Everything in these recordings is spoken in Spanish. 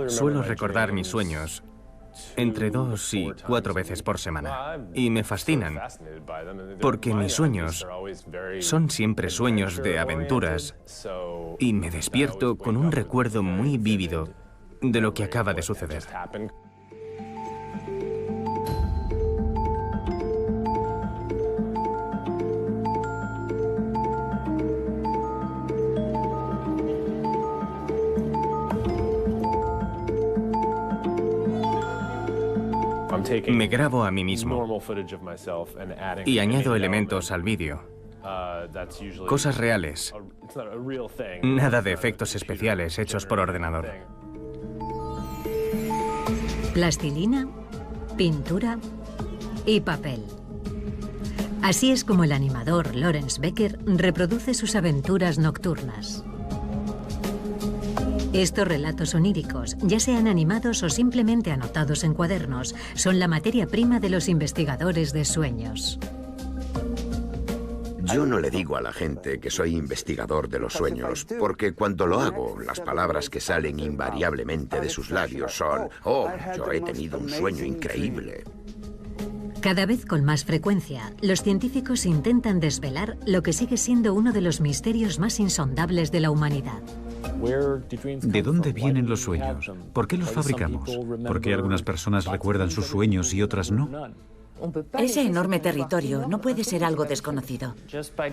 Suelo recordar mis sueños entre 2 y 4 veces por semana. Y me fascinan, porque mis sueños son siempre sueños de aventuras y me despierto con un recuerdo muy vívido de lo que acaba de suceder. Me grabo a mí mismo y añado elementos al vídeo, cosas reales, nada de efectos especiales hechos por ordenador. Plastilina, pintura y papel. Así es como el animador Lawrence Becker reproduce sus aventuras nocturnas. Estos relatos oníricos, ya sean animados o simplemente anotados en cuadernos, son la materia prima de los investigadores de sueños. Yo no le digo a la gente que soy investigador de los sueños, porque cuando lo hago, las palabras que salen invariablemente de sus labios son: «Oh, yo he tenido un sueño increíble». Cada vez con más frecuencia, los científicos intentan desvelar lo que sigue siendo uno de los misterios más insondables de la humanidad. ¿De dónde vienen los sueños? ¿Por qué los fabricamos? ¿Por qué algunas personas recuerdan sus sueños y otras no? Ese enorme territorio no puede ser algo desconocido.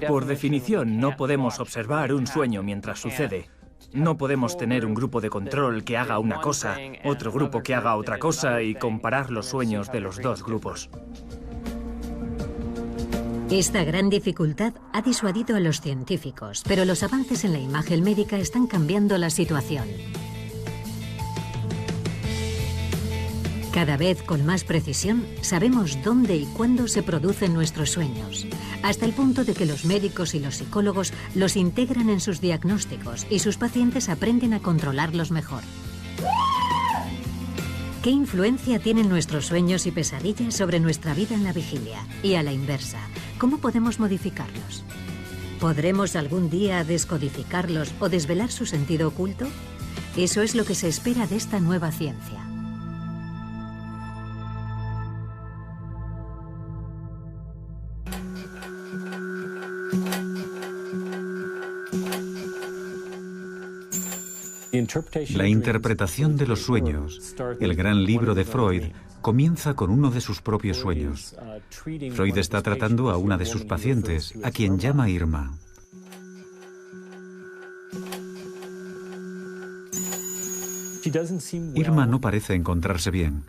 Por definición, no podemos observar un sueño mientras sucede. No podemos tener un grupo de control que haga una cosa, otro grupo que haga otra cosa y comparar los sueños de los dos grupos. Esta gran dificultad ha disuadido a los científicos, pero los avances en la imagen médica están cambiando la situación. Cada vez con más precisión sabemos dónde y cuándo se producen nuestros sueños, hasta el punto de que los médicos y los psicólogos los integran en sus diagnósticos y sus pacientes aprenden a controlarlos mejor. ¿Qué influencia tienen nuestros sueños y pesadillas sobre nuestra vida en la vigilia? Y a la inversa, ¿cómo podemos modificarlos? ¿Podremos algún día descodificarlos o desvelar su sentido oculto? Eso es lo que se espera de esta nueva ciencia. La interpretación de los sueños, el gran libro de Freud, comienza con uno de sus propios sueños. Freud está tratando a una de sus pacientes, a quien llama Irma. Irma no parece encontrarse bien,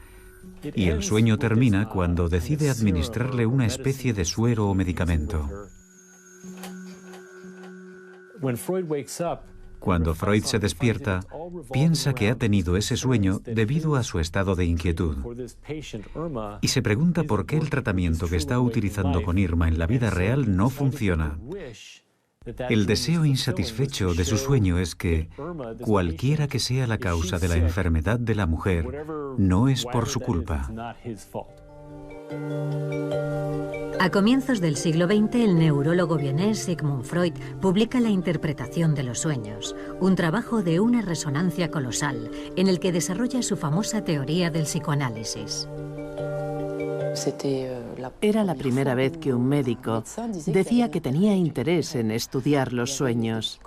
y el sueño termina cuando decide administrarle una especie de suero o medicamento. Cuando Freud se despierta, piensa que ha tenido ese sueño debido a su estado de inquietud. Y se pregunta por qué el tratamiento que está utilizando con Irma en la vida real no funciona. El deseo insatisfecho de su sueño es que, cualquiera que sea la causa de la enfermedad de la mujer, no es por su culpa. A comienzos del siglo XX, el neurólogo vienés Sigmund Freud publica La interpretación de los sueños, un trabajo de una resonancia colosal en el que desarrolla su famosa teoría del psicoanálisis. Era la primera vez que un médico decía que tenía interés en estudiar los sueños.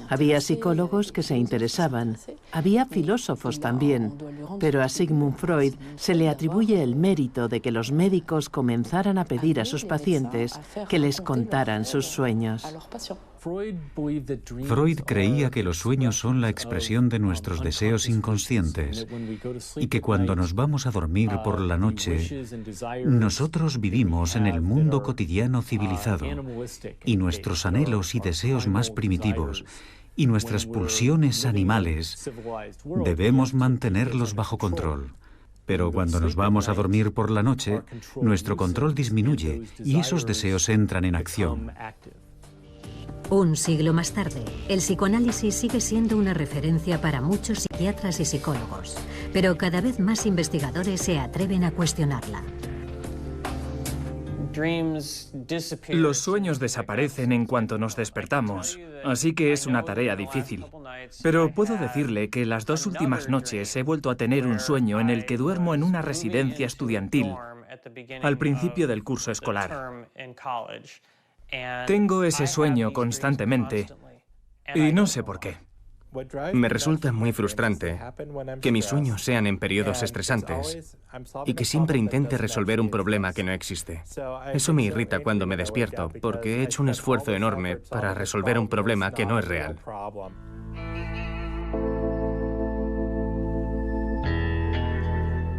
Había psicólogos que se interesaban, había filósofos también, pero a Sigmund Freud se le atribuye el mérito de que los médicos comenzaran a pedir a sus pacientes que les contaran sus sueños. Freud creía que los sueños son la expresión de nuestros deseos inconscientes y que cuando nos vamos a dormir por la noche, nosotros vivimos en el mundo cotidiano civilizado y nuestros anhelos y deseos más primitivos y nuestras pulsiones animales debemos mantenerlos bajo control. Pero cuando nos vamos a dormir por la noche, nuestro control disminuye y esos deseos entran en acción. Un siglo más tarde, el psicoanálisis sigue siendo una referencia para muchos psiquiatras y psicólogos, pero cada vez más investigadores se atreven a cuestionarla. Los sueños desaparecen en cuanto nos despertamos, así que es una tarea difícil. Pero puedo decirle que las 2 últimas noches he vuelto a tener un sueño en el que duermo en una residencia estudiantil al principio del curso escolar. Tengo ese sueño constantemente y no sé por qué. Me resulta muy frustrante que mis sueños sean en periodos estresantes y que siempre intente resolver un problema que no existe. Eso me irrita cuando me despierto, porque he hecho un esfuerzo enorme para resolver un problema que no es real.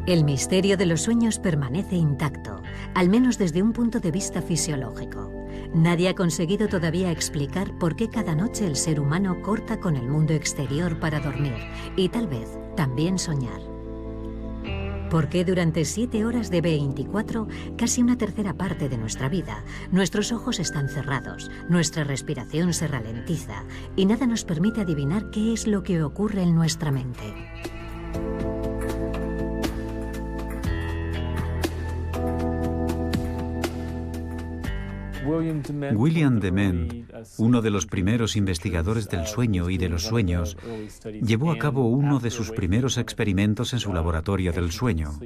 El misterio de los sueños permanece intacto, al menos desde un punto de vista fisiológico. Nadie ha conseguido todavía explicar por qué cada noche el ser humano corta con el mundo exterior para dormir y tal vez también soñar. ¿Por qué durante 7 horas de 24, casi una tercera parte de nuestra vida, nuestros ojos están cerrados, nuestra respiración se ralentiza y nada nos permite adivinar qué es lo que ocurre en nuestra mente? William Dement, uno de los primeros investigadores del sueño y de los sueños, llevó a cabo uno de sus primeros experimentos en su laboratorio del sueño.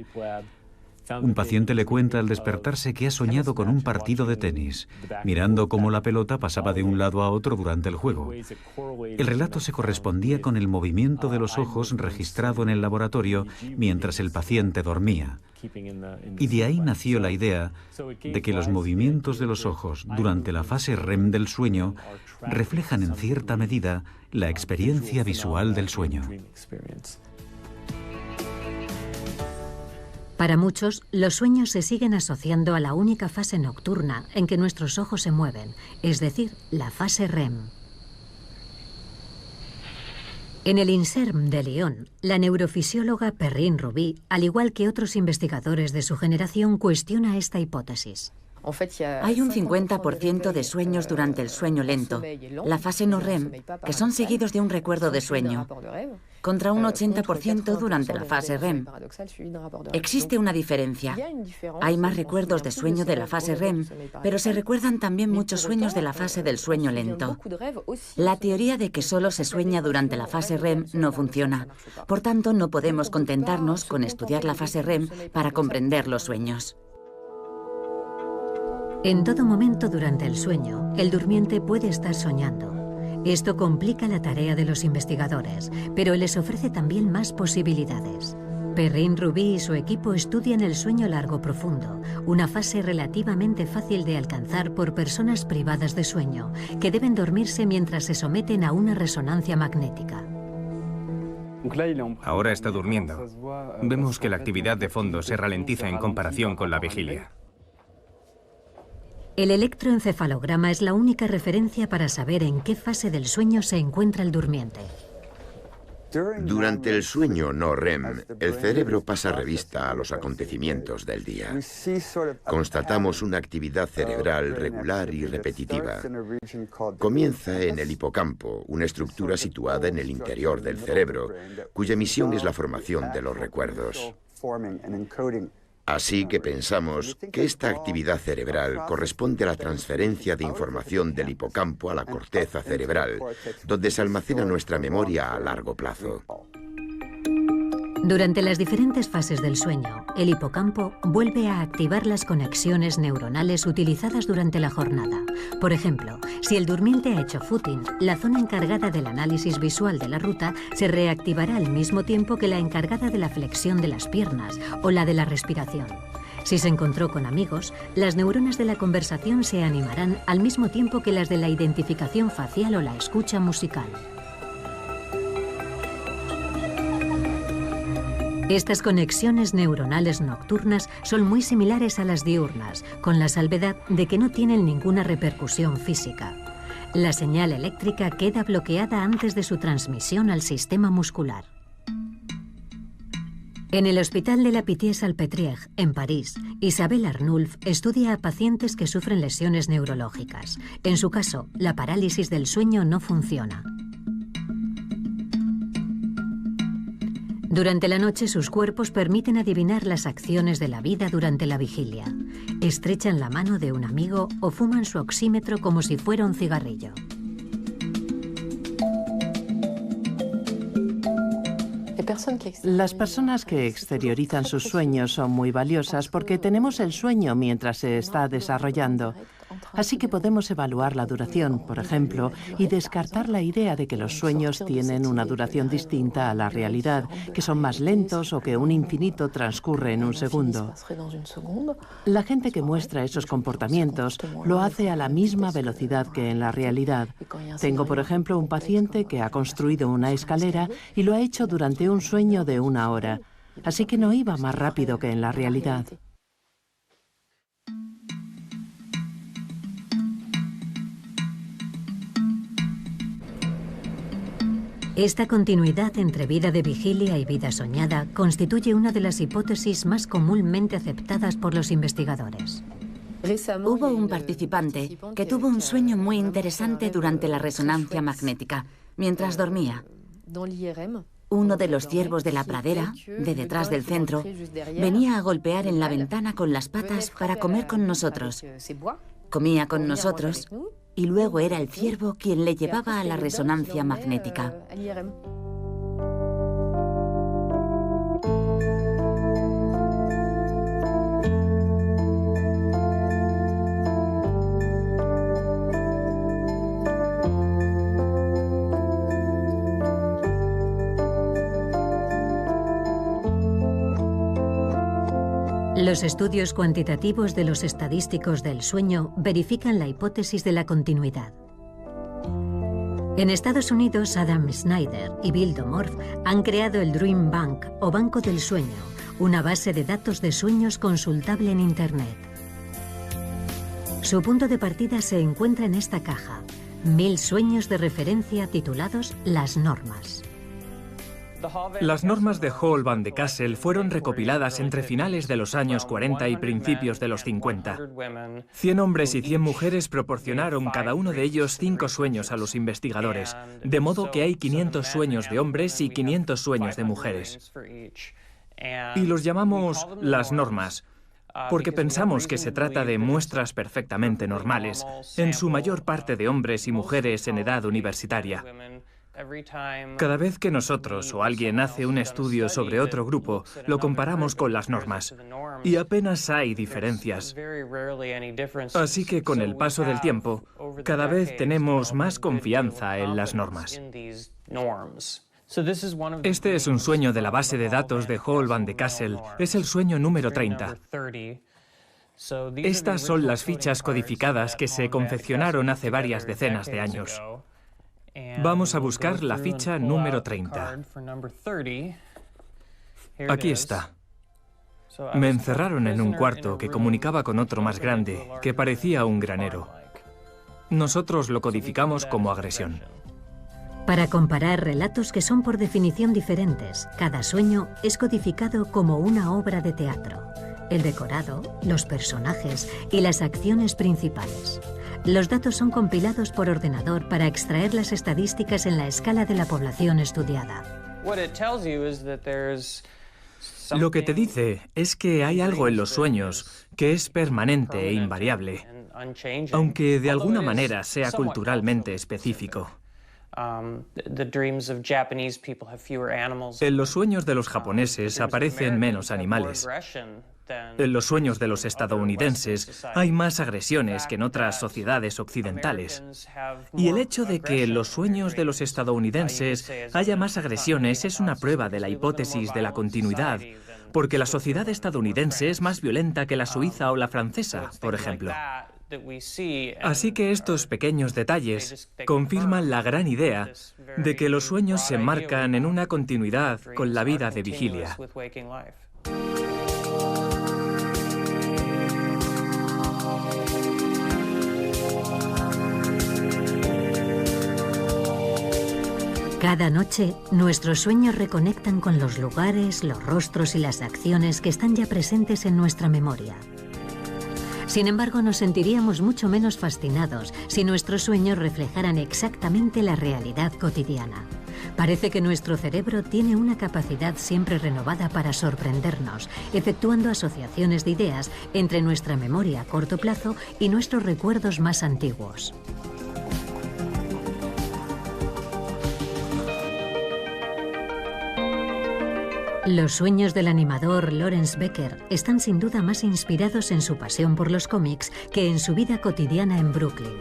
Un paciente le cuenta al despertarse que ha soñado con un partido de tenis, mirando cómo la pelota pasaba de un lado a otro durante el juego. El relato se correspondía con el movimiento de los ojos registrado en el laboratorio mientras el paciente dormía. Y de ahí nació la idea de que los movimientos de los ojos durante la fase REM del sueño reflejan en cierta medida la experiencia visual del sueño. Para muchos, los sueños se siguen asociando a la única fase nocturna en que nuestros ojos se mueven, es decir, la fase REM. En el INSERM de Lyon, la neurofisióloga Perrine Ruby, al igual que otros investigadores de su generación, cuestiona esta hipótesis. Hay un 50% de sueños durante el sueño lento, la fase no REM, que son seguidos de un recuerdo de sueño, contra un 80% durante la fase REM. Existe una diferencia. Hay más recuerdos de sueño de la fase REM, pero se recuerdan también muchos sueños de la fase del sueño lento. La teoría de que solo se sueña durante la fase REM no funciona. Por tanto, no podemos contentarnos con estudiar la fase REM para comprender los sueños. En todo momento durante el sueño, el durmiente puede estar soñando. Esto complica la tarea de los investigadores, pero les ofrece también más posibilidades. Perrine Ruby y su equipo estudian el sueño largo profundo, una fase relativamente fácil de alcanzar por personas privadas de sueño, que deben dormirse mientras se someten a una resonancia magnética. Ahora está durmiendo. Vemos que la actividad de fondo se ralentiza en comparación con la vigilia. El electroencefalograma es la única referencia para saber en qué fase del sueño se encuentra el durmiente. Durante el sueño no REM, el cerebro pasa revista a los acontecimientos del día. Constatamos una actividad cerebral regular y repetitiva. Comienza en el hipocampo, una estructura situada en el interior del cerebro, cuya misión es la formación de los recuerdos. Así que pensamos que esta actividad cerebral corresponde a la transferencia de información del hipocampo a la corteza cerebral, donde se almacena nuestra memoria a largo plazo. Durante las diferentes fases del sueño, el hipocampo vuelve a activar las conexiones neuronales utilizadas durante la jornada. Por ejemplo, si el durmiente ha hecho footing, la zona encargada del análisis visual de la ruta se reactivará al mismo tiempo que la encargada de la flexión de las piernas o la de la respiración. Si se encontró con amigos, las neuronas de la conversación se animarán al mismo tiempo que las de la identificación facial o la escucha musical. Estas conexiones neuronales nocturnas son muy similares a las diurnas, con la salvedad de que no tienen ninguna repercusión física. La señal eléctrica queda bloqueada antes de su transmisión al sistema muscular. En el Hospital de la Pitié-Salpêtrière, en París, Isabelle Arnulf estudia a pacientes que sufren lesiones neurológicas. En su caso, la parálisis del sueño no funciona. Durante la noche, sus cuerpos permiten adivinar las acciones de la vida durante la vigilia. Estrechan la mano de un amigo o fuman su oxímetro como si fuera un cigarrillo. Las personas que exteriorizan sus sueños son muy valiosas porque tenemos el sueño mientras se está desarrollando. Así que podemos evaluar la duración, por ejemplo, y descartar la idea de que los sueños tienen una duración distinta a la realidad, que son más lentos o que un infinito transcurre en un segundo. La gente que muestra esos comportamientos lo hace a la misma velocidad que en la realidad. Tengo, por ejemplo, un paciente que ha construido una escalera y lo ha hecho durante un sueño de 1 hora, así que no iba más rápido que en la realidad. Esta continuidad entre vida de vigilia y vida soñada constituye una de las hipótesis más comúnmente aceptadas por los investigadores. Hubo un participante que tuvo un sueño muy interesante durante la resonancia magnética, mientras dormía. Uno de los ciervos de la pradera, de detrás del centro, venía a golpear en la ventana con las patas para comer con nosotros. Comía con nosotros y luego era el ciervo quien le llevaba a la resonancia magnética. Los estudios cuantitativos de los estadísticos del sueño verifican la hipótesis de la continuidad. En Estados Unidos, Adam Snyder y Bill Domorf han creado el Dream Bank, o Banco del Sueño, una base de datos de sueños consultable en Internet. Su punto de partida se encuentra en esta caja: 1000 sueños de referencia titulados Las Normas. Las normas de Hall van de Kassel fueron recopiladas entre finales de los años 40 y principios de los 50. 100 hombres y 100 mujeres proporcionaron cada uno de ellos 5 sueños a los investigadores, de modo que hay 500 sueños de hombres y 500 sueños de mujeres. Y los llamamos las normas, porque pensamos que se trata de muestras perfectamente normales, en su mayor parte de hombres y mujeres en edad universitaria. Cada vez que nosotros o alguien hace un estudio sobre otro grupo, lo comparamos con las normas, y apenas hay diferencias. Así que con el paso del tiempo, cada vez tenemos más confianza en las normas. Este es un sueño de la base de datos de Hall van de Kassel. Es el sueño número 30. Estas son las fichas codificadas que se confeccionaron hace varias decenas de años. Vamos a buscar la ficha número 30. Aquí está. Me encerraron en un cuarto que comunicaba con otro más grande, que parecía un granero. Nosotros lo codificamos como agresión. Para comparar relatos que son por definición diferentes, cada sueño es codificado como una obra de teatro. El decorado, los personajes y las acciones principales. Los datos son compilados por ordenador para extraer las estadísticas en la escala de la población estudiada. Lo que te dice es que hay algo en los sueños que es permanente e invariable, aunque de alguna manera sea culturalmente específico. En los sueños de los japoneses aparecen menos animales. En los sueños de los estadounidenses hay más agresiones que en otras sociedades occidentales. Y el hecho de que en los sueños de los estadounidenses haya más agresiones es una prueba de la hipótesis de la continuidad, porque la sociedad estadounidense es más violenta que la suiza o la francesa, por ejemplo. Así que estos pequeños detalles confirman la gran idea de que los sueños se enmarcan en una continuidad con la vida de vigilia. Cada noche, nuestros sueños reconectan con los lugares, los rostros y las acciones que están ya presentes en nuestra memoria. Sin embargo, nos sentiríamos mucho menos fascinados si nuestros sueños reflejaran exactamente la realidad cotidiana. Parece que nuestro cerebro tiene una capacidad siempre renovada para sorprendernos, efectuando asociaciones de ideas entre nuestra memoria a corto plazo y nuestros recuerdos más antiguos. Los sueños del animador Lawrence Becker están sin duda más inspirados en su pasión por los cómics que en su vida cotidiana en Brooklyn.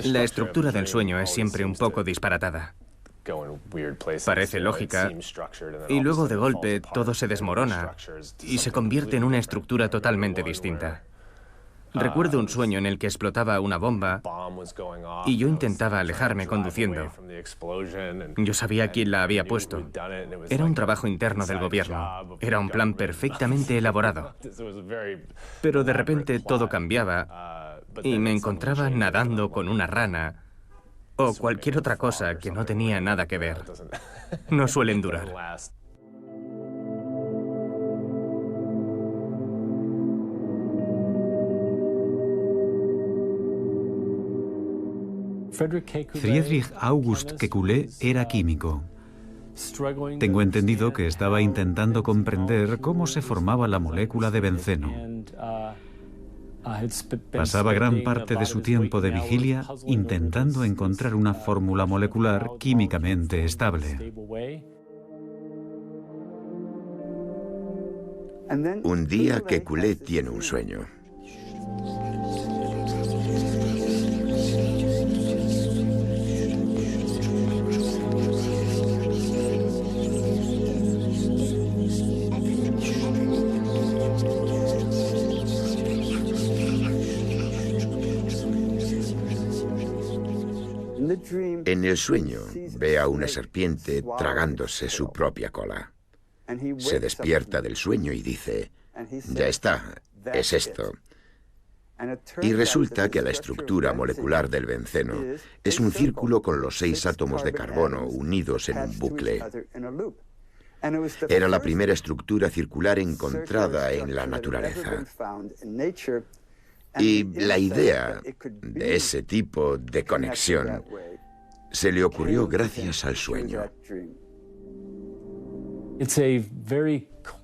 La estructura del sueño es siempre un poco disparatada. Parece lógica y luego de golpe todo se desmorona y se convierte en una estructura totalmente distinta. Recuerdo un sueño en el que explotaba una bomba y yo intentaba alejarme conduciendo. Yo sabía quién la había puesto. Era un trabajo interno del gobierno. Era un plan perfectamente elaborado. Pero de repente todo cambiaba y me encontraba nadando con una rana o cualquier otra cosa que no tenía nada que ver. No suelen durar. Friedrich August Kekulé era químico. Tengo entendido que estaba intentando comprender cómo se formaba la molécula de benceno. Pasaba gran parte de su tiempo de vigilia intentando encontrar una fórmula molecular químicamente estable. Un día Kekulé tiene un sueño. En el sueño ve a una serpiente tragándose su propia cola. Se despierta del sueño y dice, ya está, es esto. Y resulta que la estructura molecular del benceno es un círculo con los 6 átomos de carbono unidos en un bucle. Era la primera estructura circular encontrada en la naturaleza. Y la idea de ese tipo de conexión se le ocurrió gracias al sueño.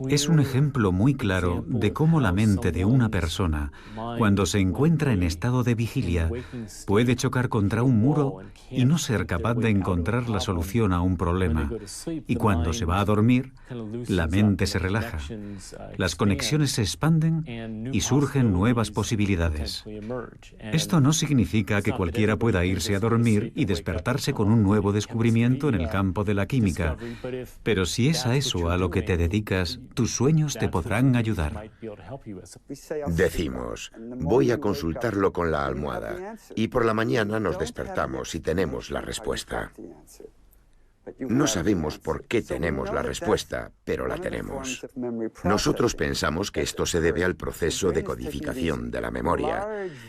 Es un ejemplo muy claro de cómo la mente de una persona, cuando se encuentra en estado de vigilia, puede chocar contra un muro y no ser capaz de encontrar la solución a un problema. Y cuando se va a dormir, la mente se relaja. Las conexiones se expanden y surgen nuevas posibilidades. Esto no significa que cualquiera pueda irse a dormir y despertarse con un nuevo descubrimiento en el campo de la química. Pero si es a eso a lo que te dedicas, tus sueños te podrán ayudar. Decimos, voy a consultarlo con la almohada, y por la mañana nos despertamos y tenemos la respuesta. No sabemos por qué tenemos la respuesta, pero la tenemos. Nosotros pensamos que esto se debe al proceso de codificación de la memoria.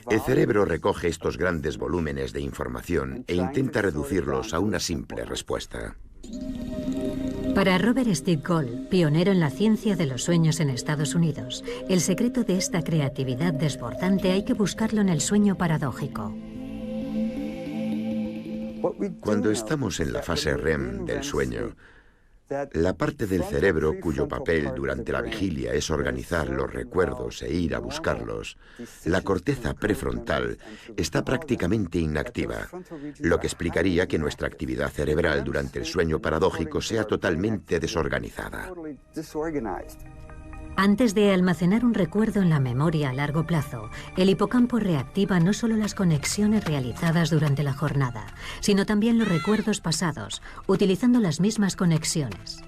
El cerebro recoge estos grandes volúmenes de información e intenta reducirlos a una simple respuesta. Para Robert Stickgold, pionero en la ciencia de los sueños en Estados Unidos, el secreto de esta creatividad desbordante hay que buscarlo en el sueño paradójico. Cuando estamos en la fase REM del sueño, la parte del cerebro cuyo papel durante la vigilia es organizar los recuerdos e ir a buscarlos, la corteza prefrontal está prácticamente inactiva, lo que explicaría que nuestra actividad cerebral durante el sueño paradójico sea totalmente desorganizada. Antes de almacenar un recuerdo en la memoria a largo plazo, el hipocampo reactiva no solo las conexiones realizadas durante la jornada, sino también los recuerdos pasados, utilizando las mismas conexiones.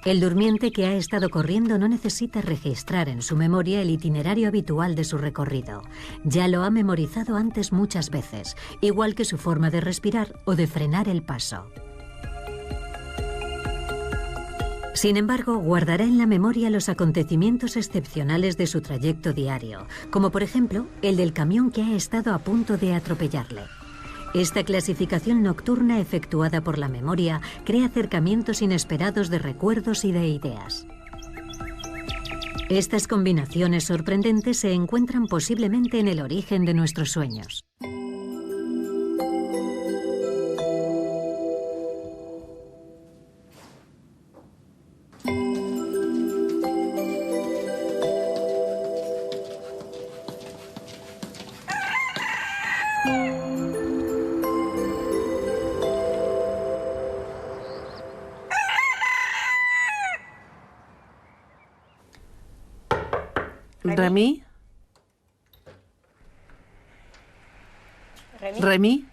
El durmiente que ha estado corriendo no necesita registrar en su memoria el itinerario habitual de su recorrido. Ya lo ha memorizado antes muchas veces, igual que su forma de respirar o de frenar el paso. Sin embargo, guardará en la memoria los acontecimientos excepcionales de su trayecto diario, como por ejemplo el del camión que ha estado a punto de atropellarle. Esta clasificación nocturna efectuada por la memoria crea acercamientos inesperados de recuerdos y de ideas. Estas combinaciones sorprendentes se encuentran posiblemente en el origen de nuestros sueños. ¿Remy? ¿Remy?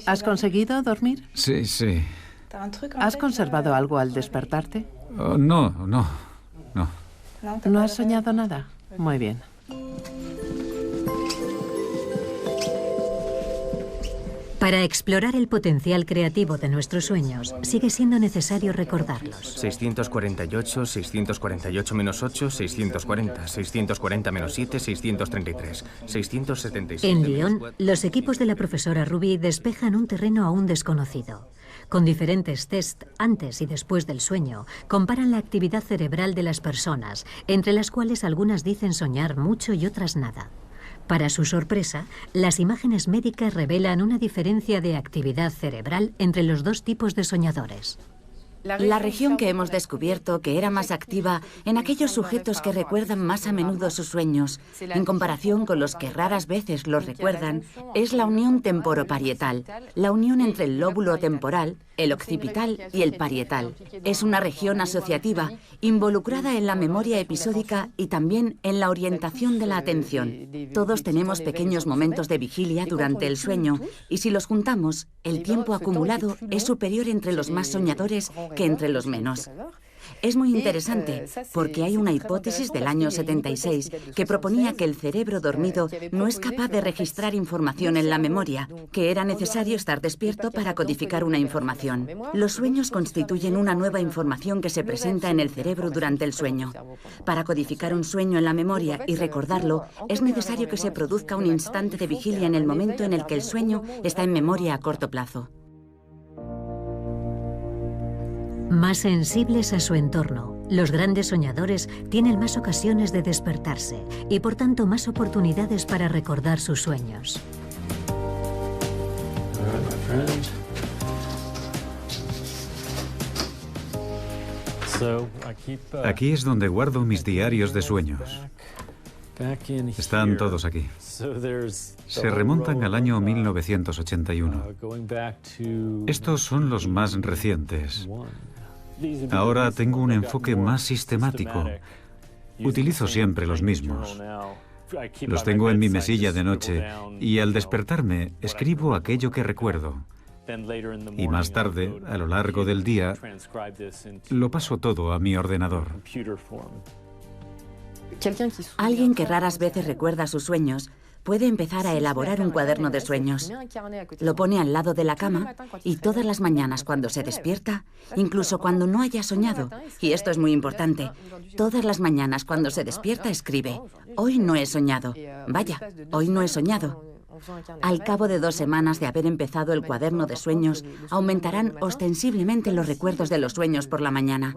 ¿Has conseguido dormir? Sí, sí. ¿Has conservado algo al despertarte? Oh, no. ¿No has soñado nada? Muy bien. Para explorar el potencial creativo de nuestros sueños, sigue siendo necesario recordarlos. 648, 648 menos 8, 640, 640 menos 7, 633, 677... En Lyon, los equipos de la profesora Ruby despejan un terreno aún desconocido. Con diferentes tests antes y después del sueño, comparan la actividad cerebral de las personas, entre las cuales algunas dicen soñar mucho y otras nada. Para su sorpresa, las imágenes médicas revelan una diferencia de actividad cerebral entre los dos tipos de soñadores. La región que hemos descubierto que era más activa en aquellos sujetos que recuerdan más a menudo sus sueños, en comparación con los que raras veces los recuerdan, es la unión temporoparietal, la unión entre el lóbulo temporal, el occipital y el parietal. Es una región asociativa, involucrada en la memoria episódica y también en la orientación de la atención. Todos tenemos pequeños momentos de vigilia durante el sueño y si los juntamos, el tiempo acumulado es superior entre los más soñadores que entre los menos. Es muy interesante porque hay una hipótesis del año 76 que proponía que el cerebro dormido no es capaz de registrar información en la memoria, que era necesario estar despierto para codificar una información. Los sueños constituyen una nueva información que se presenta en el cerebro durante el sueño. Para codificar un sueño en la memoria y recordarlo, es necesario que se produzca un instante de vigilia en el momento en el que el sueño está en memoria a corto plazo. Más sensibles a su entorno, los grandes soñadores tienen más ocasiones de despertarse y por tanto más oportunidades para recordar sus sueños. Aquí es donde guardo mis diarios de sueños. Están todos aquí. Se remontan al año 1981. Estos son los más recientes. Ahora tengo un enfoque más sistemático. Utilizo siempre los mismos. Los tengo en mi mesilla de noche y al despertarme escribo aquello que recuerdo. Y más tarde, a lo largo del día, lo paso todo a mi ordenador. Alguien que raras veces recuerda sus sueños puede empezar a elaborar un cuaderno de sueños. Lo pone al lado de la cama y todas las mañanas cuando se despierta, incluso cuando no haya soñado, y esto es muy importante, todas las mañanas cuando se despierta escribe: hoy no he soñado. Vaya, hoy no he soñado. Al cabo de 2 semanas de haber empezado el cuaderno de sueños, aumentarán ostensiblemente los recuerdos de los sueños por la mañana.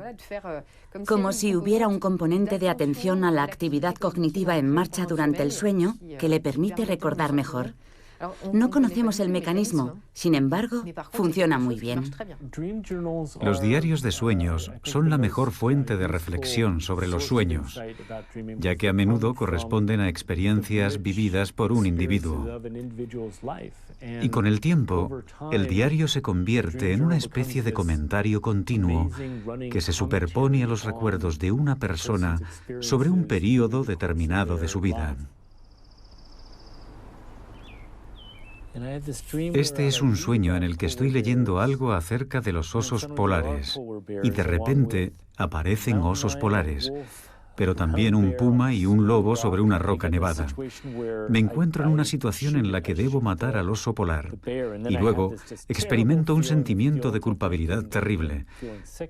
Como si hubiera un componente de atención a la actividad cognitiva en marcha durante el sueño que le permite recordar mejor. No conocemos el mecanismo, sin embargo, funciona muy bien. Los diarios de sueños son la mejor fuente de reflexión sobre los sueños, ya que a menudo corresponden a experiencias vividas por un individuo. Y con el tiempo, el diario se convierte en una especie de comentario continuo que se superpone a los recuerdos de una persona sobre un período determinado de su vida. Este es un sueño en el que estoy leyendo algo acerca de los osos polares y de repente aparecen osos polares, pero también un puma y un lobo sobre una roca nevada. Me encuentro en una situación en la que debo matar al oso polar y luego experimento un sentimiento de culpabilidad terrible.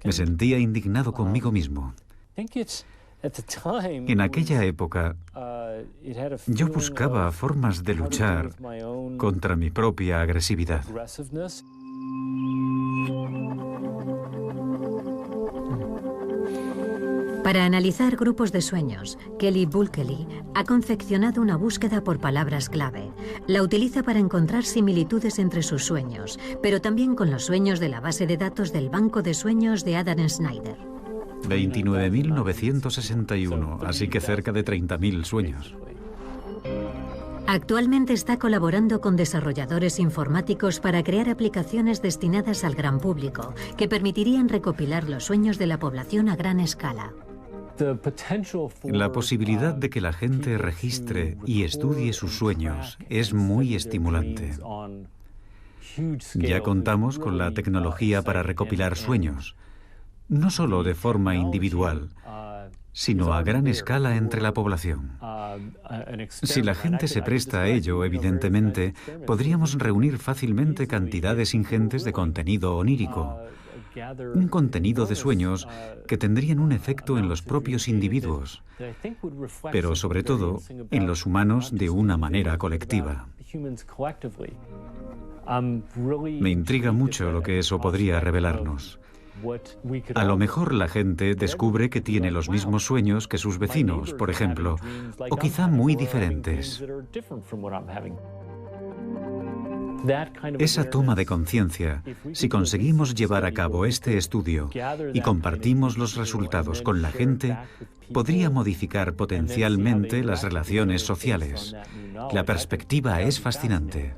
Me sentía indignado conmigo mismo. En aquella época, yo buscaba formas de luchar contra mi propia agresividad. Para analizar grupos de sueños, Kelly Bulkeley ha confeccionado una búsqueda por palabras clave. La utiliza para encontrar similitudes entre sus sueños, pero también con los sueños de la base de datos del Banco de Sueños de Adam Snyder. 29.961, así que cerca de 30.000 sueños. Actualmente está colaborando con desarrolladores informáticos para crear aplicaciones destinadas al gran público, que permitirían recopilar los sueños de la población a gran escala. La posibilidad de que la gente registre y estudie sus sueños es muy estimulante. Ya contamos con la tecnología para recopilar sueños, no solo de forma individual, sino a gran escala entre la población. Si la gente se presta a ello, evidentemente, podríamos reunir fácilmente cantidades ingentes de contenido onírico, un contenido de sueños que tendrían un efecto en los propios individuos, pero sobre todo en los humanos de una manera colectiva. Me intriga mucho lo que eso podría revelarnos. A lo mejor la gente descubre que tiene los mismos sueños que sus vecinos, por ejemplo, o quizá muy diferentes. Esa toma de conciencia, si conseguimos llevar a cabo este estudio y compartimos los resultados con la gente, podría modificar potencialmente las relaciones sociales. La perspectiva es fascinante.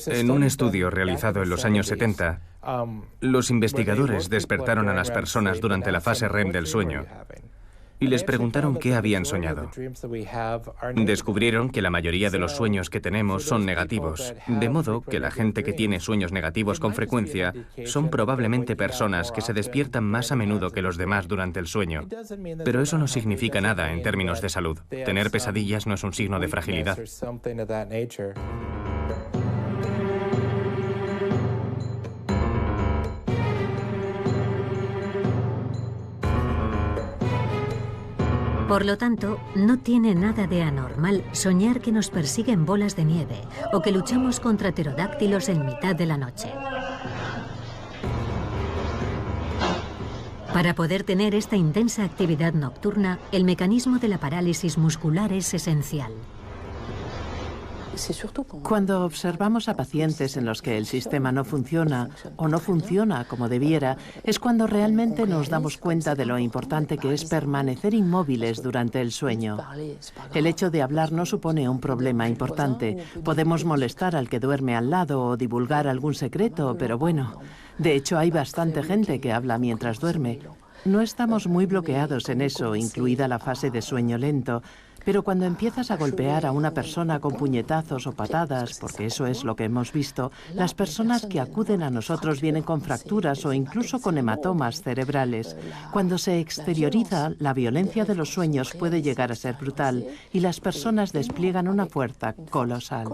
En un estudio realizado en los años 70, los investigadores despertaron a las personas durante la fase REM del sueño y les preguntaron qué habían soñado. Descubrieron que la mayoría de los sueños que tenemos son negativos, de modo que la gente que tiene sueños negativos con frecuencia son probablemente personas que se despiertan más a menudo que los demás durante el sueño. Pero eso no significa nada en términos de salud. Tener pesadillas no es un signo de fragilidad. Por lo tanto, no tiene nada de anormal soñar que nos persiguen bolas de nieve o que luchamos contra pterodáctilos en mitad de la noche. Para poder tener esta intensa actividad nocturna, el mecanismo de la parálisis muscular es esencial. Cuando observamos a pacientes en los que el sistema no funciona o no funciona como debiera, es cuando realmente nos damos cuenta de lo importante que es permanecer inmóviles durante el sueño. El hecho de hablar no supone un problema importante. Podemos molestar al que duerme al lado o divulgar algún secreto, pero bueno, de hecho hay bastante gente que habla mientras duerme. No estamos muy bloqueados en eso, incluida la fase de sueño lento, pero cuando empiezas a golpear a una persona con puñetazos o patadas, porque eso es lo que hemos visto, las personas que acuden a nosotros vienen con fracturas o incluso con hematomas cerebrales. Cuando se exterioriza, la violencia de los sueños puede llegar a ser brutal y las personas despliegan una fuerza colosal.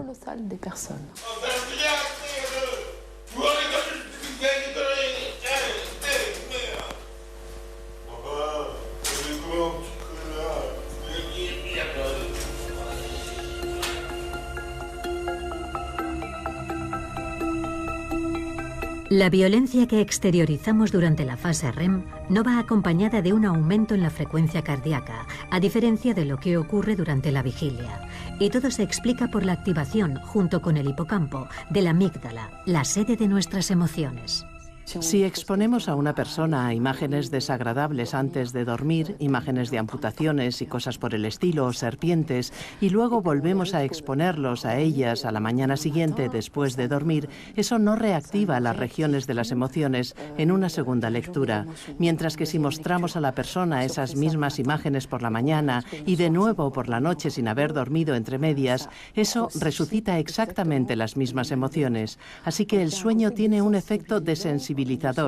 La violencia que exteriorizamos durante la fase REM no va acompañada de un aumento en la frecuencia cardíaca, a diferencia de lo que ocurre durante la vigilia. Y todo se explica por la activación, junto con el hipocampo, de la amígdala, la sede de nuestras emociones. Si exponemos a una persona a imágenes desagradables antes de dormir, imágenes de amputaciones y cosas por el estilo, o serpientes, y luego volvemos a exponerlos a ellas a la mañana siguiente después de dormir, eso no reactiva las regiones de las emociones en una segunda lectura. Mientras que si mostramos a la persona esas mismas imágenes por la mañana y de nuevo por la noche sin haber dormido entre medias, eso resucita exactamente las mismas emociones. Así que el sueño tiene un efecto desensibilizador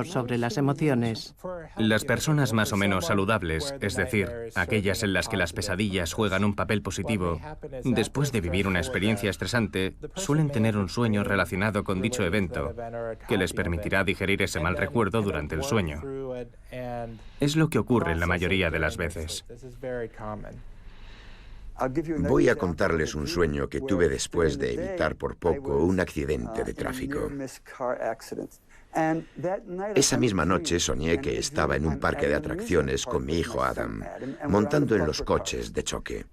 sobre las emociones. Las personas más o menos saludables, es decir, aquellas en las que las pesadillas juegan un papel positivo, después de vivir una experiencia estresante, suelen tener un sueño relacionado con dicho evento, que les permitirá digerir ese mal recuerdo durante el sueño. Es lo que ocurre la mayoría de las veces. Voy a contarles un sueño que tuve después de evitar por poco un accidente de tráfico. Esa misma noche soñé que estaba en un parque de atracciones con mi hijo Adam, montando en los coches de choque.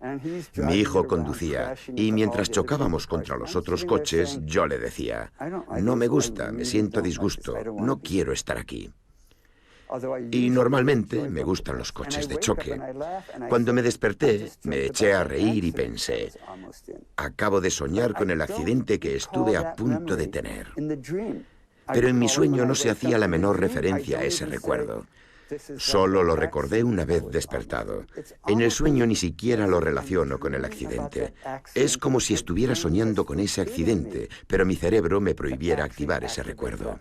Mi hijo conducía y mientras chocábamos contra los otros coches, yo le decía, no me gusta, me siento a disgusto, no quiero estar aquí. Y normalmente me gustan los coches de choque. Cuando me desperté, me eché a reír y pensé, acabo de soñar con el accidente que estuve a punto de tener. Pero en mi sueño no se hacía la menor referencia a ese recuerdo. Solo lo recordé una vez despertado. En el sueño ni siquiera lo relaciono con el accidente. Es como si estuviera soñando con ese accidente, pero mi cerebro me prohibiera activar ese recuerdo.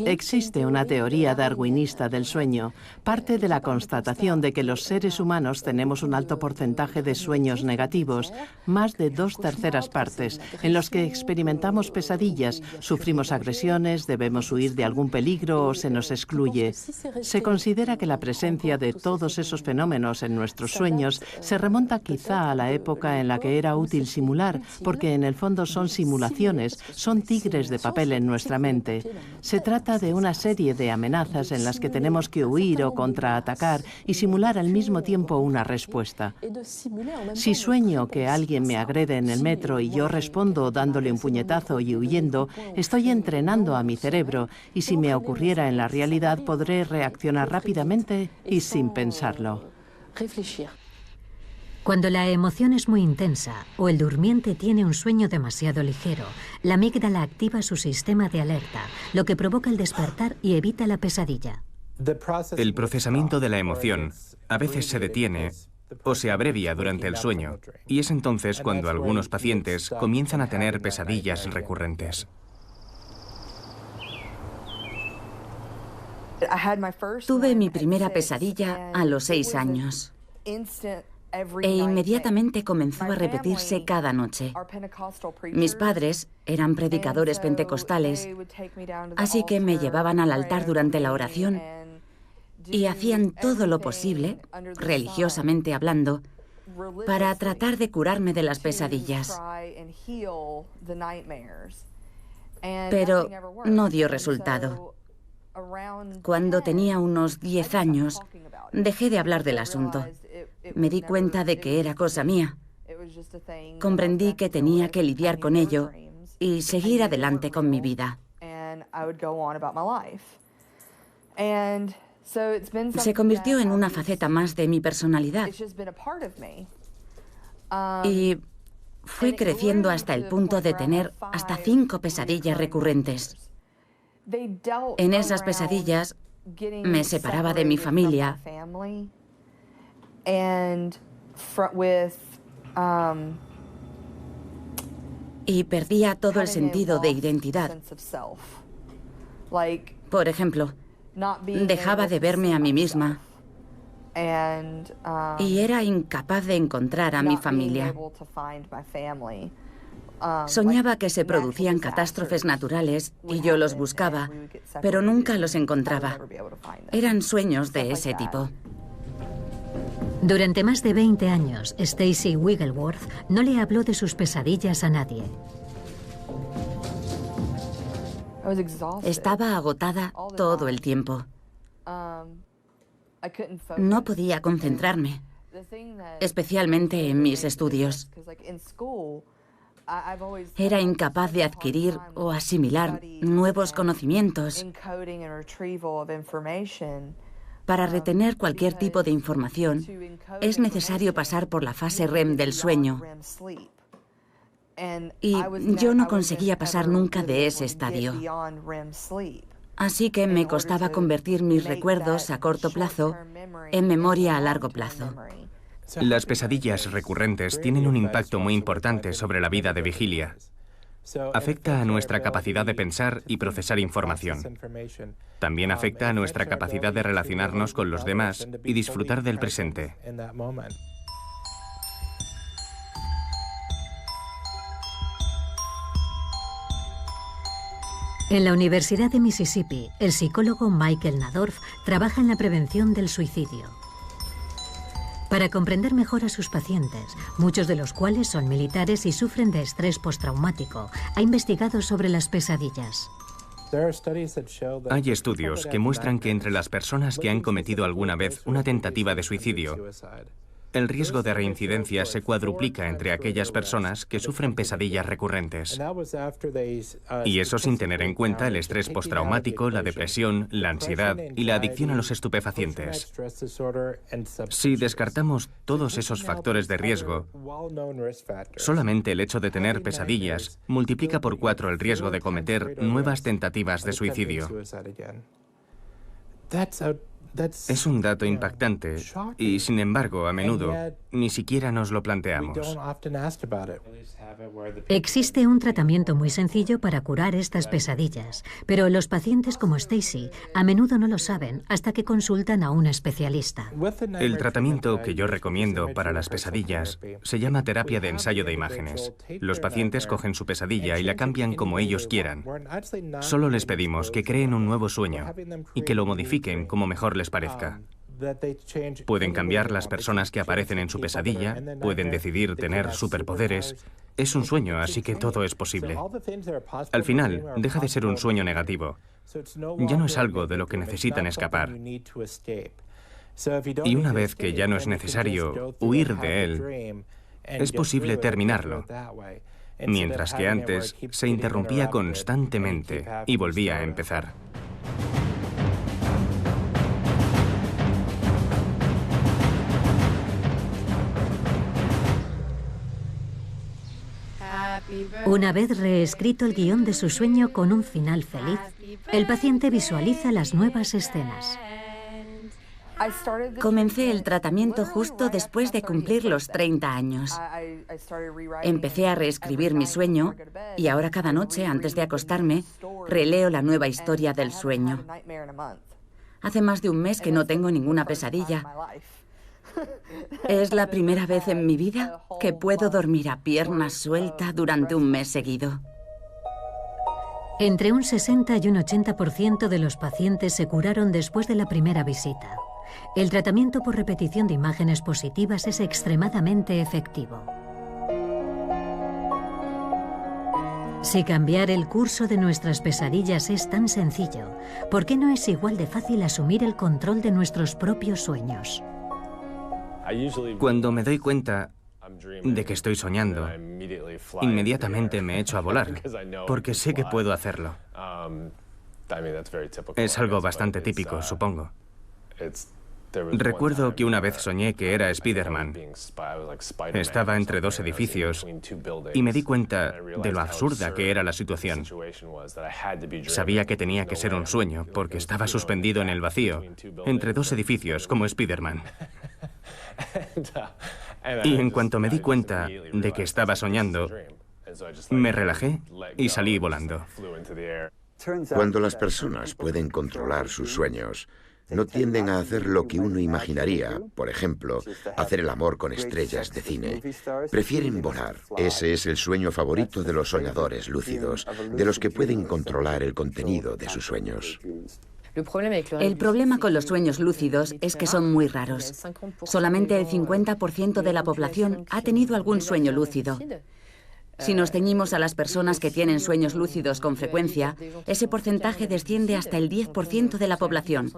Existe una teoría darwinista del sueño. Parte de la constatación de que los seres humanos tenemos un alto porcentaje de sueños negativos, más de 2/3 partes, en los que experimentamos pesadillas, sufrimos agresiones, debemos huir de algún peligro o se nos excluye. Se considera que la presencia de todos esos fenómenos en nuestros sueños se remonta quizá a la época en la que era útil simular, porque en el fondo son simulaciones, son tigres de papel en nuestra mente. Se trata de una serie de amenazas en las que tenemos que huir o contraatacar y simular al mismo tiempo una respuesta. Si sueño que alguien me agrede en el metro y yo respondo dándole un puñetazo y huyendo, estoy entrenando a mi cerebro y si me ocurriera en la realidad podré reaccionar rápidamente y sin pensarlo. Cuando la emoción es muy intensa o el durmiente tiene un sueño demasiado ligero, la amígdala activa su sistema de alerta, lo que provoca el despertar y evita la pesadilla. El procesamiento de la emoción a veces se detiene o se abrevia durante el sueño, y es entonces cuando algunos pacientes comienzan a tener pesadillas recurrentes. Tuve mi primera pesadilla a los 6 años e inmediatamente comenzó a repetirse cada noche. Mis padres eran predicadores pentecostales, así que me llevaban al altar durante la oración y hacían todo lo posible, religiosamente hablando, para tratar de curarme de las pesadillas. Pero no dio resultado. Cuando tenía unos 10 años, dejé de hablar del asunto. Me di cuenta de que era cosa mía. Comprendí que tenía que lidiar con ello y seguir adelante con mi vida. Se convirtió en una faceta más de mi personalidad y fue creciendo hasta el punto de tener hasta 5 pesadillas recurrentes. En esas pesadillas me separaba de mi familia y perdía todo el sentido de identidad. Por ejemplo, dejaba de verme a mí misma y era incapaz de encontrar a mi familia. Soñaba que se producían catástrofes naturales y yo los buscaba, pero nunca los encontraba. Eran sueños de ese tipo. Durante más de 20 años, Stacey Wigglesworth no le habló de sus pesadillas a nadie. Estaba agotada todo el tiempo. No podía concentrarme, especialmente en mis estudios. Era incapaz de adquirir o asimilar nuevos conocimientos. Para retener cualquier tipo de información, es necesario pasar por la fase REM del sueño. Y yo no conseguía pasar nunca de ese estadio. Así que me costaba convertir mis recuerdos a corto plazo en memoria a largo plazo. Las pesadillas recurrentes tienen un impacto muy importante sobre la vida de vigilia. Afecta a nuestra capacidad de pensar y procesar información. También afecta a nuestra capacidad de relacionarnos con los demás y disfrutar del presente. En la Universidad de Mississippi, el psicólogo Michael Nadorf trabaja en la prevención del suicidio. Para comprender mejor a sus pacientes, muchos de los cuales son militares y sufren de estrés postraumático, ha investigado sobre las pesadillas. Hay estudios que muestran que entre las personas que han cometido alguna vez una tentativa de suicidio, el riesgo de reincidencia se cuadruplica entre aquellas personas que sufren pesadillas recurrentes. Y eso sin tener en cuenta el estrés postraumático, la depresión, la ansiedad y la adicción a los estupefacientes. Si descartamos todos esos factores de riesgo, solamente el hecho de tener pesadillas multiplica por 4 el riesgo de cometer nuevas tentativas de suicidio. Es un dato impactante y, sin embargo, a menudo ni siquiera nos lo planteamos. Existe un tratamiento muy sencillo para curar estas pesadillas, pero los pacientes como Stacey a menudo no lo saben hasta que consultan a un especialista. El tratamiento que yo recomiendo para las pesadillas se llama terapia de ensayo de imágenes. Los pacientes cogen su pesadilla y la cambian como ellos quieran. Solo les pedimos que creen un nuevo sueño y que lo modifiquen como mejor les parezca. Pueden cambiar las personas que aparecen en su pesadilla, pueden decidir tener superpoderes. Es un sueño, así que todo es posible. Al final, deja de ser un sueño negativo. Ya no es algo de lo que necesitan escapar. Y una vez que ya no es necesario huir de él, es posible terminarlo. Mientras que antes se interrumpía constantemente y volvía a empezar. Una vez reescrito el guión de su sueño con un final feliz, el paciente visualiza las nuevas escenas. Comencé el tratamiento justo después de cumplir los 30 años. Empecé a reescribir mi sueño y ahora cada noche, antes de acostarme, releo la nueva historia del sueño. Hace más de un mes que no tengo ninguna pesadilla. Es la primera vez en mi vida que puedo dormir a pierna suelta durante un mes seguido. Entre un 60 y un 80% de los pacientes se curaron después de la primera visita. El tratamiento por repetición de imágenes positivas es extremadamente efectivo. Si cambiar el curso de nuestras pesadillas es tan sencillo, ¿por qué no es igual de fácil asumir el control de nuestros propios sueños? Cuando me doy cuenta, de que estoy soñando, inmediatamente me echo a volar, porque sé que puedo hacerlo. Es algo bastante típico, supongo. Recuerdo que una vez soñé que era Spider-Man. Estaba entre dos edificios y me di cuenta de lo absurda que era la situación. Sabía que tenía que ser un sueño porque estaba suspendido en el vacío, entre dos edificios como Spider-Man. Y en cuanto me di cuenta de que estaba soñando, me relajé y salí volando. Cuando las personas pueden controlar sus sueños, no tienden a hacer lo que uno imaginaría, por ejemplo, hacer el amor con estrellas de cine. Prefieren volar. Ese es el sueño favorito de los soñadores lúcidos, de los que pueden controlar el contenido de sus sueños. El problema con los sueños lúcidos es que son muy raros. Solamente el 50% de la población ha tenido algún sueño lúcido. Si nos ceñimos a las personas que tienen sueños lúcidos con frecuencia, ese porcentaje desciende hasta el 10% de la población.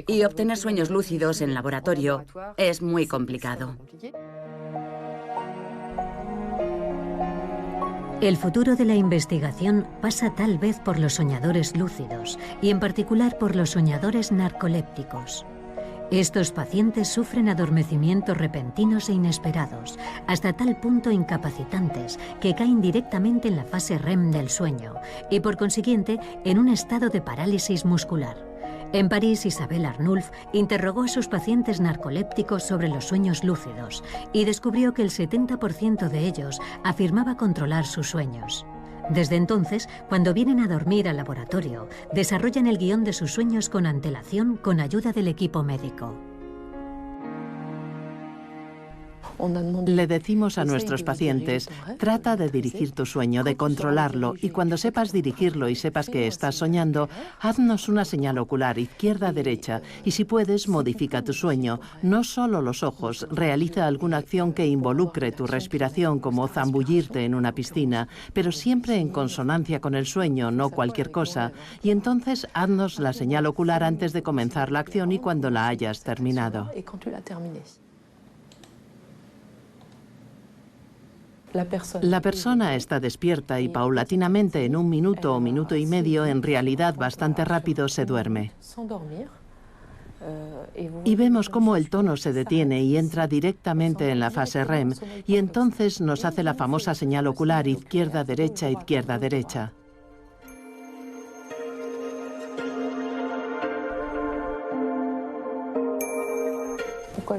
Y obtener sueños lúcidos en laboratorio es muy complicado. El futuro de la investigación pasa tal vez por los soñadores lúcidos y en particular por los soñadores narcolépticos. Estos pacientes sufren adormecimientos repentinos e inesperados, hasta tal punto incapacitantes que caen directamente en la fase REM del sueño y por consiguiente en un estado de parálisis muscular. En París, Isabelle Arnulf interrogó a sus pacientes narcolépticos sobre los sueños lúcidos y descubrió que el 70% de ellos afirmaba controlar sus sueños. Desde entonces, cuando vienen a dormir al laboratorio, desarrollan el guión de sus sueños con antelación con ayuda del equipo médico. Le decimos a nuestros pacientes, trata de dirigir tu sueño, de controlarlo, y cuando sepas dirigirlo y sepas que estás soñando, haznos una señal ocular izquierda-derecha y si puedes, modifica tu sueño. No solo los ojos, realiza alguna acción que involucre tu respiración, como zambullirte en una piscina, pero siempre en consonancia con el sueño, no cualquier cosa. Y entonces haznos la señal ocular antes de comenzar la acción y cuando la hayas terminado. La persona está despierta y paulatinamente en 1 minuto o minuto y medio, en realidad bastante rápido, se duerme. Y vemos cómo el tono se detiene y entra directamente en la fase REM y entonces nos hace la famosa señal ocular izquierda-derecha, izquierda-derecha.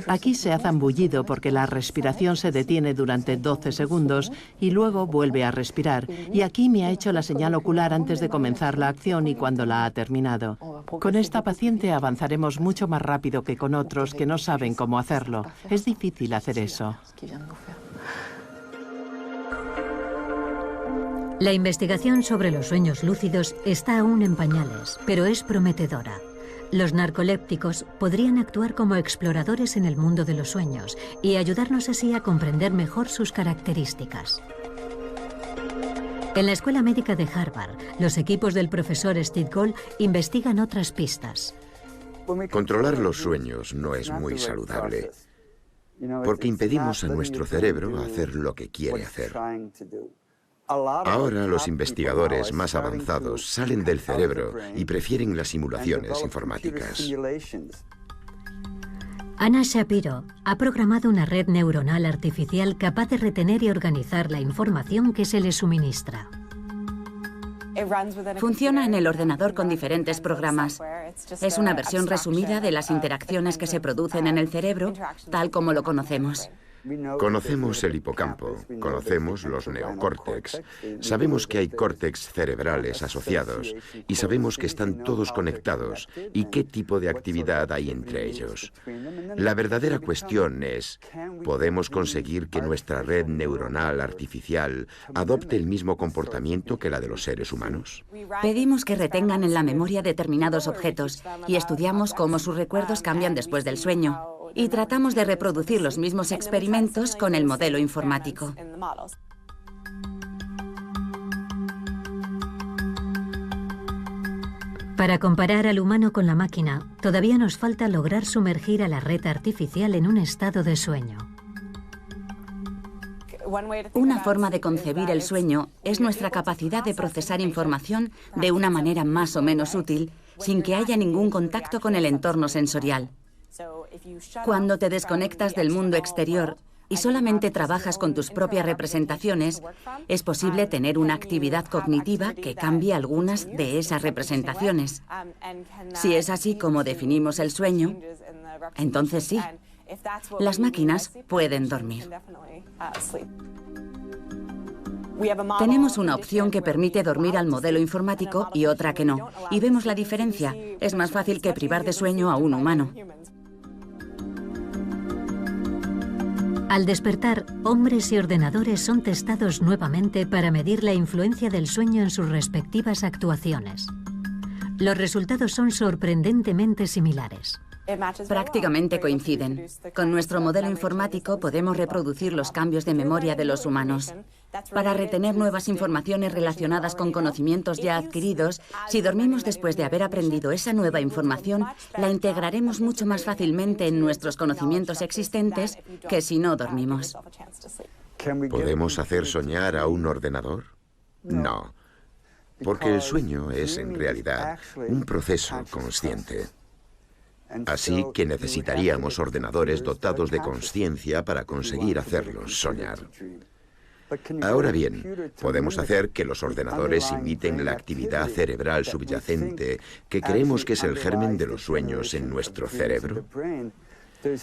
Aquí se ha zambullido porque la respiración se detiene durante 12 segundos y luego vuelve a respirar. Y aquí me ha hecho la señal ocular antes de comenzar la acción y cuando la ha terminado. Con esta paciente avanzaremos mucho más rápido que con otros que no saben cómo hacerlo. Es difícil hacer eso. La investigación sobre los sueños lúcidos está aún en pañales, pero es prometedora. Los narcolépticos podrían actuar como exploradores en el mundo de los sueños y ayudarnos así a comprender mejor sus características. En la Escuela Médica de Harvard, los equipos del profesor Steve Gold investigan otras pistas. Controlar los sueños no es muy saludable, porque impedimos a nuestro cerebro hacer lo que quiere hacer. Ahora los investigadores más avanzados salen del cerebro y prefieren las simulaciones informáticas. Anna Shapiro ha programado una red neuronal artificial capaz de retener y organizar la información que se le suministra. Funciona en el ordenador con diferentes programas. Es una versión resumida de las interacciones que se producen en el cerebro, tal como lo conocemos. Conocemos el hipocampo, conocemos los neocórtex, sabemos que hay córtex cerebrales asociados y sabemos que están todos conectados y qué tipo de actividad hay entre ellos. La verdadera cuestión es, ¿podemos conseguir que nuestra red neuronal artificial adopte el mismo comportamiento que la de los seres humanos? Pedimos que retengan en la memoria determinados objetos y estudiamos cómo sus recuerdos cambian después del sueño. Y tratamos de reproducir los mismos experimentos con el modelo informático. Para comparar al humano con la máquina, todavía nos falta lograr sumergir a la red artificial en un estado de sueño. Una forma de concebir el sueño es nuestra capacidad de procesar información de una manera más o menos útil, sin que haya ningún contacto con el entorno sensorial. Cuando te desconectas del mundo exterior y solamente trabajas con tus propias representaciones, es posible tener una actividad cognitiva que cambie algunas de esas representaciones. Si es así como definimos el sueño, entonces sí, las máquinas pueden dormir. Tenemos una opción que permite dormir al modelo informático y otra que no, y vemos la diferencia. Es más fácil que privar de sueño a un humano. Al despertar, hombres y ordenadores son testados nuevamente para medir la influencia del sueño en sus respectivas actuaciones. Los resultados son sorprendentemente similares. Prácticamente coinciden. Con nuestro modelo informático podemos reproducir los cambios de memoria de los humanos. Para retener nuevas informaciones relacionadas con conocimientos ya adquiridos, si dormimos después de haber aprendido esa nueva información, la integraremos mucho más fácilmente en nuestros conocimientos existentes que si no dormimos. ¿Podemos hacer soñar a un ordenador? No, porque el sueño es en realidad un proceso consciente. Así que necesitaríamos ordenadores dotados de conciencia para conseguir hacerlos soñar. Ahora bien, podemos hacer que los ordenadores imiten la actividad cerebral subyacente que creemos que es el germen de los sueños en nuestro cerebro.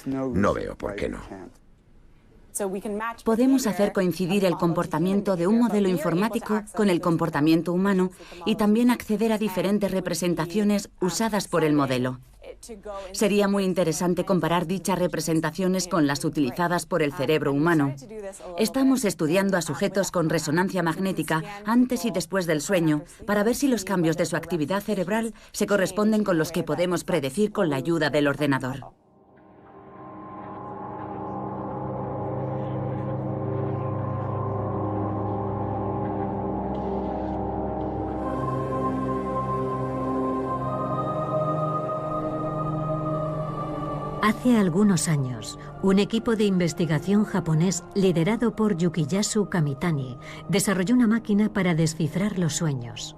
No veo por qué no. Podemos hacer coincidir el comportamiento de un modelo informático con el comportamiento humano y también acceder a diferentes representaciones usadas por el modelo. Sería muy interesante comparar dichas representaciones con las utilizadas por el cerebro humano. Estamos estudiando a sujetos con resonancia magnética antes y después del sueño para ver si los cambios de su actividad cerebral se corresponden con los que podemos predecir con la ayuda del ordenador. Hace algunos años, un equipo de investigación japonés liderado por Yukiyasu Kamitani desarrolló una máquina para descifrar los sueños.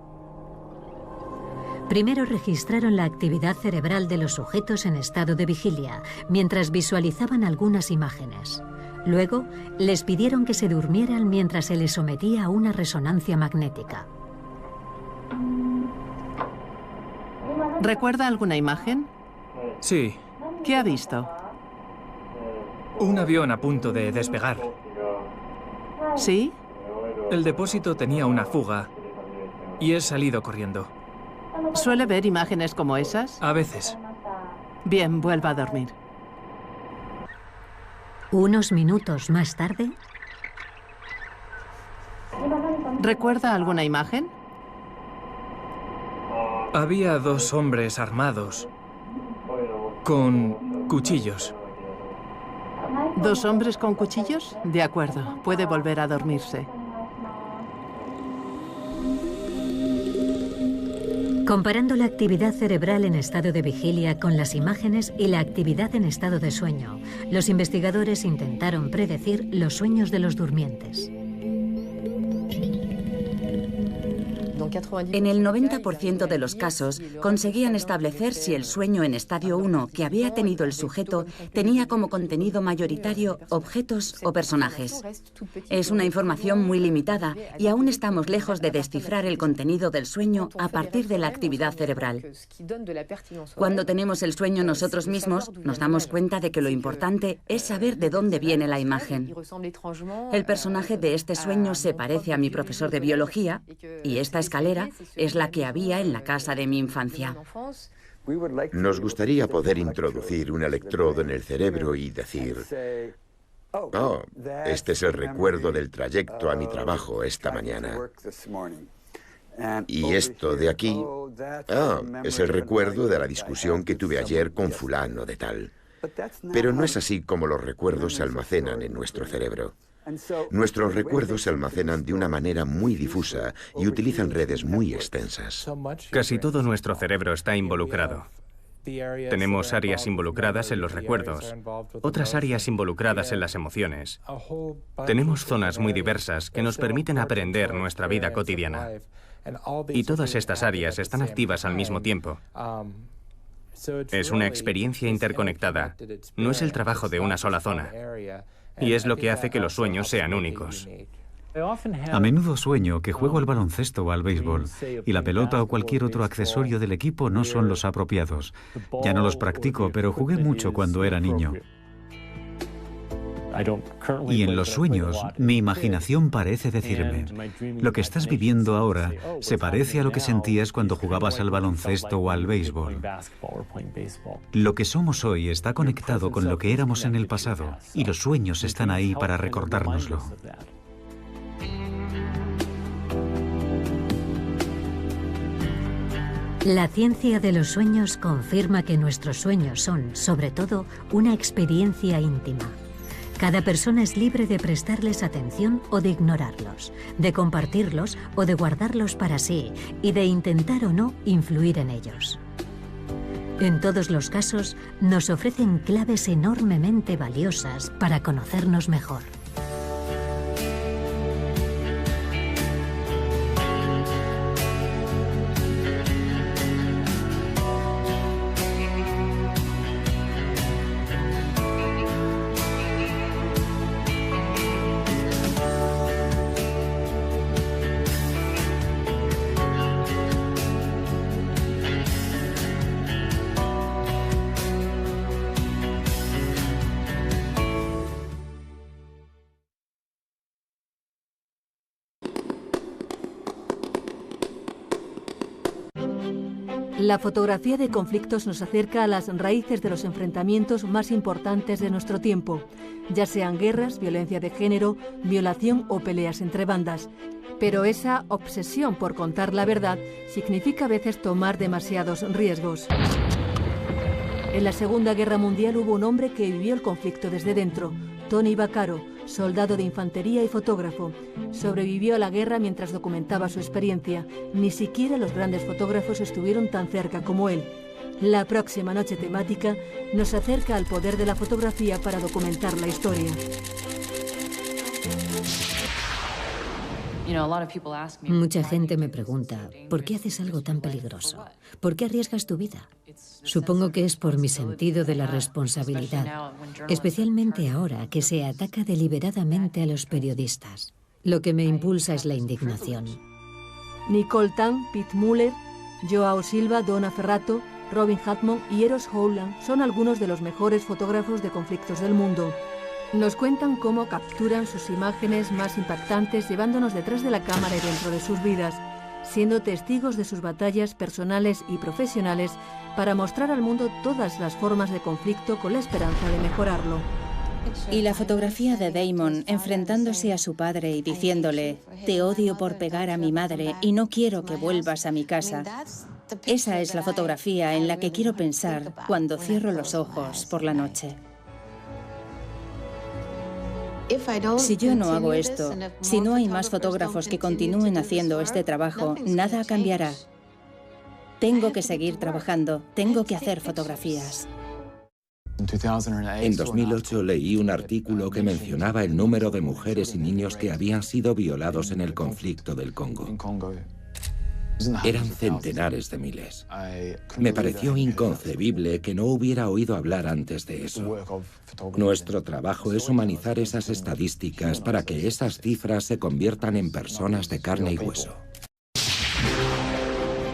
Primero registraron la actividad cerebral de los sujetos en estado de vigilia, mientras visualizaban algunas imágenes. Luego, les pidieron que se durmieran mientras se les sometía a una resonancia magnética. ¿Recuerda alguna imagen? Sí. ¿Qué ha visto? Un avión a punto de despegar. ¿Sí? El depósito tenía una fuga y he salido corriendo. ¿Suele ver imágenes como esas? A veces. Bien, vuelva a dormir. Unos minutos más tarde... ¿Recuerda alguna imagen? Había dos hombres armados con cuchillos. ¿Dos hombres con cuchillos? De acuerdo, puede volver a dormirse. Comparando la actividad cerebral en estado de vigilia con las imágenes y la actividad en estado de sueño, los investigadores intentaron predecir los sueños de los durmientes. En el 90% de los casos, conseguían establecer si el sueño en estadio 1 que había tenido el sujeto tenía como contenido mayoritario objetos o personajes. Es una información muy limitada y aún estamos lejos de descifrar el contenido del sueño a partir de la actividad cerebral. Cuando tenemos el sueño nosotros mismos, nos damos cuenta de que lo importante es saber de dónde viene la imagen. El personaje de este sueño se parece a mi profesor de biología y esta escalera es la que había en la casa de mi infancia. Nos gustaría poder introducir un electrodo en el cerebro y decir: oh, este es el recuerdo del trayecto a mi trabajo esta mañana. Y esto de aquí, es el recuerdo de la discusión que tuve ayer con fulano de tal. Pero no es así como los recuerdos se almacenan en nuestro cerebro. Nuestros recuerdos se almacenan de una manera muy difusa y utilizan redes muy extensas. Casi todo nuestro cerebro está involucrado. Tenemos áreas involucradas en los recuerdos, otras áreas involucradas en las emociones. Tenemos zonas muy diversas que nos permiten aprender nuestra vida cotidiana. Y todas estas áreas están activas al mismo tiempo. Es una experiencia interconectada. No es el trabajo de una sola zona. Y es lo que hace que los sueños sean únicos. A menudo sueño que juego al baloncesto o al béisbol y la pelota o cualquier otro accesorio del equipo no son los apropiados. Ya no los practico, pero jugué mucho cuando era niño. Y en los sueños, mi imaginación parece decirme, lo que estás viviendo ahora se parece a lo que sentías cuando jugabas al baloncesto o al béisbol. Lo que somos hoy está conectado con lo que éramos en el pasado, y los sueños están ahí para recordárnoslo. La ciencia de los sueños confirma que nuestros sueños son, sobre todo, una experiencia íntima. Cada persona es libre de prestarles atención o de ignorarlos, de compartirlos o de guardarlos para sí y de intentar o no influir en ellos. En todos los casos, nos ofrecen claves enormemente valiosas para conocernos mejor. La fotografía de conflictos nos acerca a las raíces de los enfrentamientos más importantes de nuestro tiempo, ya sean guerras, violencia de género, violación o peleas entre bandas. Pero esa obsesión por contar la verdad significa a veces tomar demasiados riesgos. En la Segunda Guerra Mundial hubo un hombre que vivió el conflicto desde dentro, Tony Vaccaro, soldado de infantería y fotógrafo. Sobrevivió a la guerra mientras documentaba su experiencia. Ni siquiera los grandes fotógrafos estuvieron tan cerca como él. La próxima noche temática nos acerca al poder de la fotografía para documentar la historia. Mucha gente me pregunta, ¿por qué haces algo tan peligroso? ¿Por qué arriesgas tu vida? Supongo que es por mi sentido de la responsabilidad, especialmente ahora que se ataca deliberadamente a los periodistas. Lo que me impulsa es la indignación. Nicole Tan, Pete Muller, Joao Silva, Donna Ferrato, Robin Hatmon y Eros Howland son algunos de los mejores fotógrafos de conflictos del mundo. Nos cuentan cómo capturan sus imágenes más impactantes llevándonos detrás de la cámara y dentro de sus vidas, siendo testigos de sus batallas personales y profesionales para mostrar al mundo todas las formas de conflicto con la esperanza de mejorarlo. Y la fotografía de Damon enfrentándose a su padre y diciéndole, te odio por pegar a mi madre y no quiero que vuelvas a mi casa. Esa es la fotografía en la que quiero pensar cuando cierro los ojos por la noche. Si yo no hago esto, si no hay más fotógrafos que continúen haciendo este trabajo, nada cambiará. Tengo que seguir trabajando, tengo que hacer fotografías. En 2008 leí un artículo que mencionaba el número de mujeres y niños que habían sido violados en el conflicto del Congo. Eran centenares de miles. Me pareció inconcebible que no hubiera oído hablar antes de eso. Nuestro trabajo es humanizar esas estadísticas para que esas cifras se conviertan en personas de carne y hueso.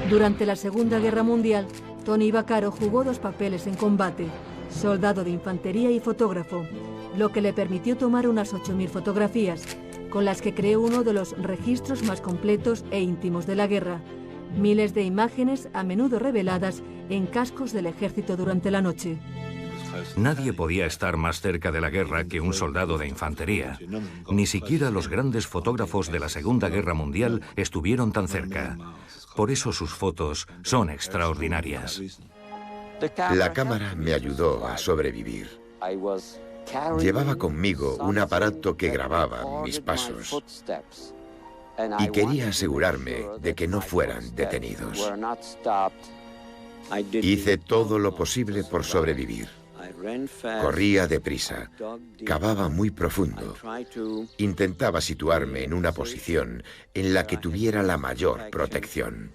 Durante la Segunda Guerra Mundial, Tony Vaccaro jugó dos papeles en combate, soldado de infantería y fotógrafo, lo que le permitió tomar unas 8.000 fotografías, con las que creó uno de los registros más completos e íntimos de la guerra. Miles de imágenes, a menudo reveladas en cascos del ejército durante la noche. Nadie podía estar más cerca de la guerra que un soldado de infantería. Ni siquiera los grandes fotógrafos de la Segunda Guerra Mundial estuvieron tan cerca. Por eso sus fotos son extraordinarias. La cámara me ayudó a sobrevivir. Llevaba conmigo un aparato que grababa mis pasos y quería asegurarme de que no fueran detenidos. Hice todo lo posible por sobrevivir. Corría deprisa, cavaba muy profundo. Intentaba situarme en una posición en la que tuviera la mayor protección.